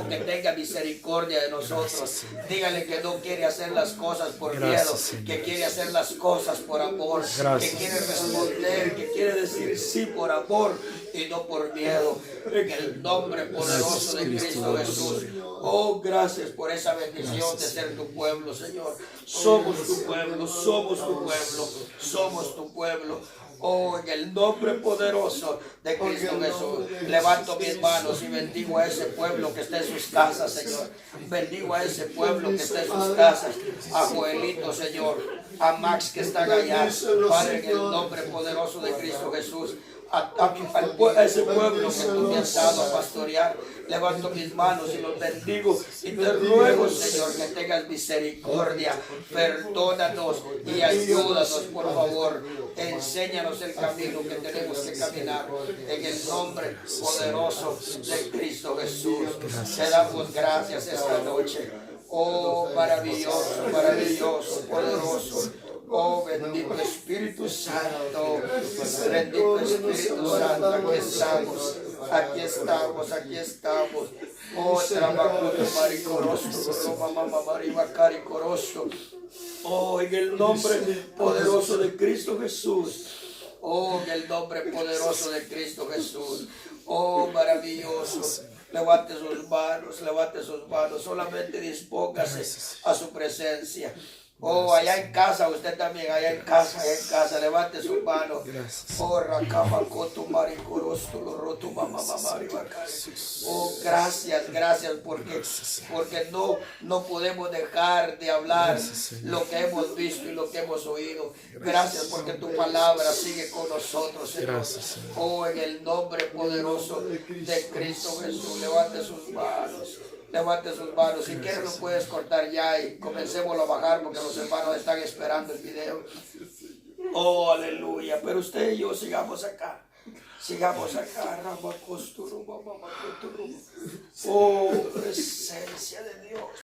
que tenga misericordia de nosotros. Dígale que no quiere hacer las cosas por miedo, que quiere hacer las cosas por amor, que quiere responder, que quiere decir sí por amor y no por miedo. En el nombre poderoso de Cristo Jesús. Oh, gracias por esa bendición de ser tu pueblo, Señor. Somos tu pueblo. Oh, en el nombre poderoso de Cristo Jesús, levanto mis manos y bendigo a ese pueblo que está en sus casas, Señor. Bendigo a ese pueblo que está en sus casas, a Joelito, Señor, a Max que está allá, Padre, en el nombre poderoso de Cristo Jesús. A ese pueblo que tú me has dado a pastorear, levanto mis manos y los bendigo y te ruego, Señor, que tengas misericordia, perdónanos y ayúdanos, por favor. Enséñanos el camino que tenemos que caminar, en el nombre poderoso de Cristo Jesús. Te damos gracias esta noche. Oh, maravilloso, poderoso. Oh, bendito Espíritu Santo, aquí estamos. Oh, trabajo de Maricorosto, mamá Maribacari Corosto. Oh, en el nombre poderoso de Cristo Jesús. Oh, en el nombre poderoso de Cristo Jesús. Oh, maravilloso. Levante sus manos, solamente dispóngase a su presencia. Oh, allá en casa, usted también, allá en casa, levante su mano. Oh, oh, gracias, porque no podemos dejar de hablar lo que hemos visto y lo que hemos oído. Gracias porque tu palabra sigue con nosotros, Señor. Oh, en el nombre poderoso de Cristo Jesús, levante sus manos. Si quieres lo puedes cortar ya y comencemos a bajar porque los hermanos están esperando el video. Oh, aleluya. Pero usted y yo sigamos acá. Oh, presencia de Dios.